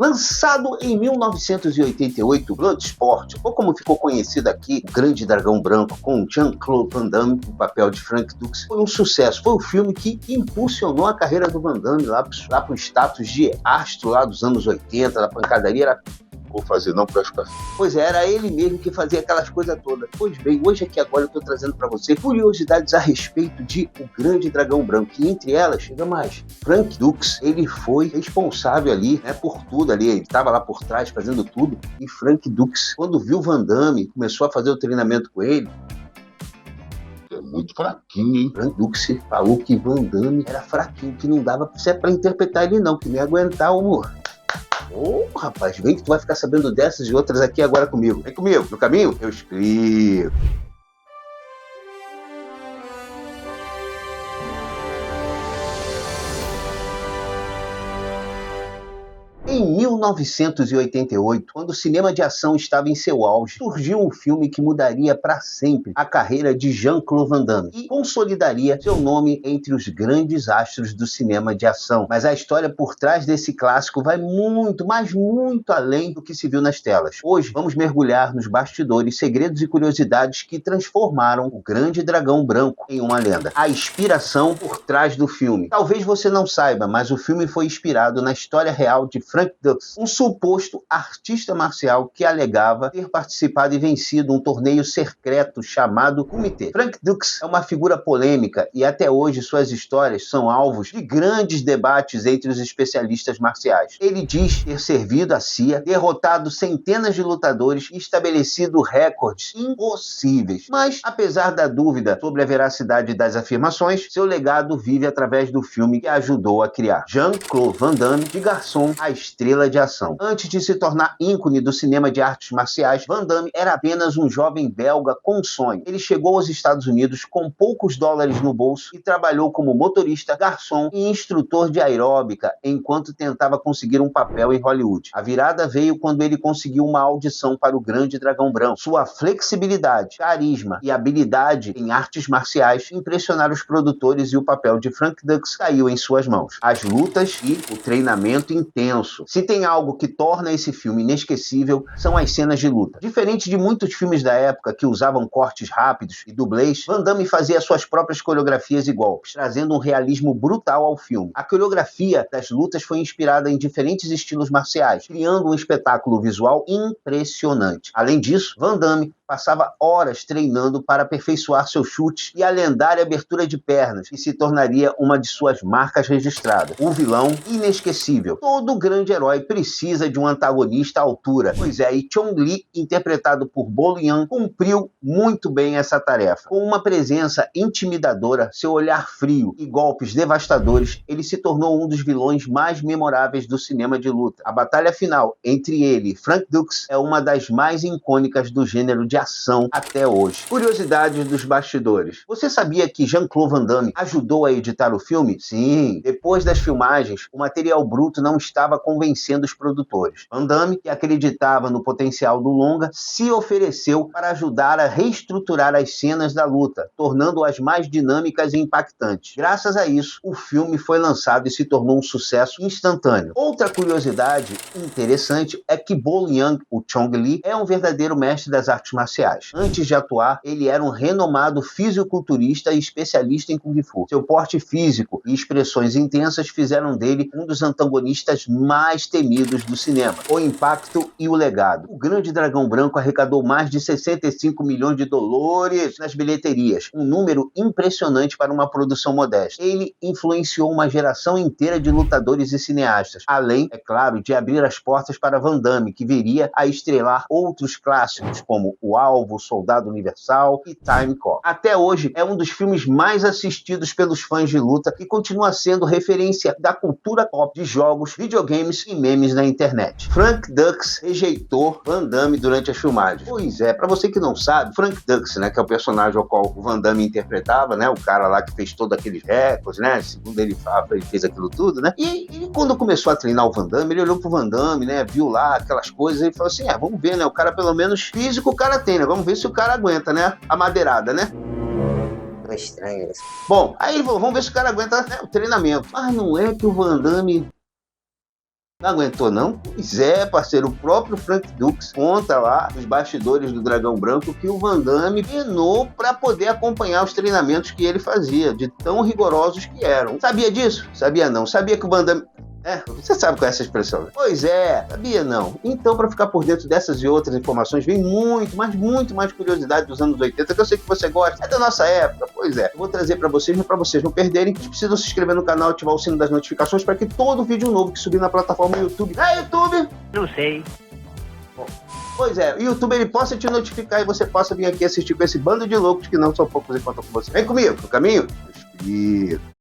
Lançado em 1988, Bloodsport, ou como ficou conhecido aqui, O Grande Dragão Branco, com Jean-Claude Van Damme no papel de Frank Dux, foi um sucesso. Foi o filme que impulsionou a carreira do Van Damme lá pro status de astro lá dos anos 80, da pancadaria. Era... Vou fazer não para ficar. Pois é, era ele mesmo que fazia aquelas coisas todas. Pois bem, hoje aqui agora eu estou trazendo para você curiosidades a respeito de O Grande Dragão Branco. E entre elas, chega mais. Frank Dux, ele foi responsável ali, né, por tudo ali. Ele estava lá por trás fazendo tudo. E Frank Dux, quando viu Van Damme, começou a fazer o treinamento com ele. É muito fraquinho, hein? Frank Dux falou que Van Damme era fraquinho, que não dava para interpretar ele não, que nem aguentar o humor. Rapaz, vem que tu vai ficar sabendo dessas e outras aqui agora comigo. Vem comigo, no caminho eu explico. Em 1988, quando o cinema de ação estava em seu auge, surgiu um filme que mudaria para sempre a carreira de Jean-Claude Van Damme e consolidaria seu nome entre os grandes astros do cinema de ação. Mas a história por trás desse clássico vai muito, mas muito além do que se viu nas telas. Hoje, vamos mergulhar nos bastidores, segredos e curiosidades que transformaram O Grande Dragão Branco em uma lenda. A inspiração por trás do filme. Talvez você não saiba, mas o filme foi inspirado na história real de Frank Dux, um suposto artista marcial que alegava ter participado e vencido um torneio secreto chamado Kumite. Frank Dux é uma figura polêmica e até hoje suas histórias são alvos de grandes debates entre os especialistas marciais. Ele diz ter servido a CIA, derrotado centenas de lutadores e estabelecido recordes impossíveis. Mas, apesar da dúvida sobre a veracidade das afirmações, seu legado vive através do filme que ajudou a criar. Jean-Claude Van Damme, de garçom a estrela de ação. Antes de se tornar ícone do cinema de artes marciais, Van Damme era apenas um jovem belga com um sonho. Ele chegou aos Estados Unidos com poucos dólares no bolso e trabalhou como motorista, garçom e instrutor de aeróbica enquanto tentava conseguir um papel em Hollywood. A virada veio quando ele conseguiu uma audição para O Grande Dragão Branco. Sua flexibilidade, carisma e habilidade em artes marciais impressionaram os produtores e o papel de Frank Dux caiu em suas mãos. As lutas e o treinamento intenso. Se tem algo que torna esse filme inesquecível, são as cenas de luta. Diferente de muitos filmes da época que usavam cortes rápidos e dublês, Van Damme fazia suas próprias coreografias e golpes, trazendo um realismo brutal ao filme. A coreografia das lutas foi inspirada em diferentes estilos marciais, criando um espetáculo visual impressionante. Além disso, Van Damme passava horas treinando para aperfeiçoar seus chutes e a lendária abertura de pernas, que se tornaria uma de suas marcas registradas. Um vilão inesquecível. Todo grande herói precisa de um antagonista à altura. Pois é, e Chong Li, interpretado por Bolo Yan, cumpriu muito bem essa tarefa. Com uma presença intimidadora, seu olhar frio e golpes devastadores, ele se tornou um dos vilões mais memoráveis do cinema de luta. A batalha final entre ele e Frank Dux é uma das mais icônicas do gênero de ação até hoje. Curiosidades dos bastidores. Você sabia que Jean-Claude Van Damme ajudou a editar o filme? Sim. Depois das filmagens, o material bruto não estava convencendo os produtores. Van Damme, que acreditava no potencial do longa, se ofereceu para ajudar a reestruturar as cenas da luta, tornando-as mais dinâmicas e impactantes. Graças a isso, o filme foi lançado e se tornou um sucesso instantâneo. Outra curiosidade interessante é que Bolo Yan, o Chong Li, é um verdadeiro mestre das artes marciais. Antes de atuar, ele era um renomado fisiculturista e especialista em Kung Fu. Seu porte físico e expressões intensas fizeram dele um dos antagonistas mais temidos do cinema. O impacto e o legado. O Grande Dragão Branco arrecadou mais de 65 milhões de dólares nas bilheterias, um número impressionante para uma produção modesta. Ele influenciou uma geração inteira de lutadores e cineastas, além, é claro, de abrir as portas para Van Damme, que viria a estrelar outros clássicos, como O Alvo, O Soldado Universal e Time Cop. Até hoje, é um dos filmes mais assistidos pelos fãs de luta e continua sendo referência da cultura pop de jogos, videogames e memes na internet. Frank Dux rejeitou Van Damme durante as filmagens. Pois é, pra você que não sabe, Frank Dux, né, que é o personagem ao qual o Van Damme interpretava, né, o cara lá que fez todos aqueles recordes, né, segundo ele fala, ele fez aquilo tudo, né, e quando começou a treinar o Van Damme, ele olhou pro Van Damme, né, viu lá aquelas coisas e falou assim, vamos ver, né, o cara pelo menos físico o cara tem, né, vamos ver se o cara aguenta, né, a madeirada, né. É estranho isso. Bom, aí ele falou, vamos ver se o cara aguenta, né, o treinamento. Mas não é que o Van Damme Não aguentou, não? Pois é, parceiro, o próprio Frank Dux conta lá, nos bastidores do Dragão Branco, que o Van Damme penou para poder acompanhar os treinamentos que ele fazia, de tão rigorosos que eram. Sabia disso? Sabia não. Sabia que o Van Damme... você sabe qual é essa expressão, né? Pois é, sabia não. Então, para ficar por dentro dessas e outras informações, vem muito mais curiosidade dos anos 80, que eu sei que você gosta. É da nossa época, pois é. Eu vou trazer para vocês, mas para vocês não perderem, vocês precisam se inscrever no canal, ativar o sino das notificações para que todo vídeo novo que subir na plataforma YouTube... YouTube? Não sei. Pois é, o YouTube ele possa te notificar e você possa vir aqui assistir com esse bando de loucos que não são poucos enquanto com você. Vem comigo, no caminho? Explico.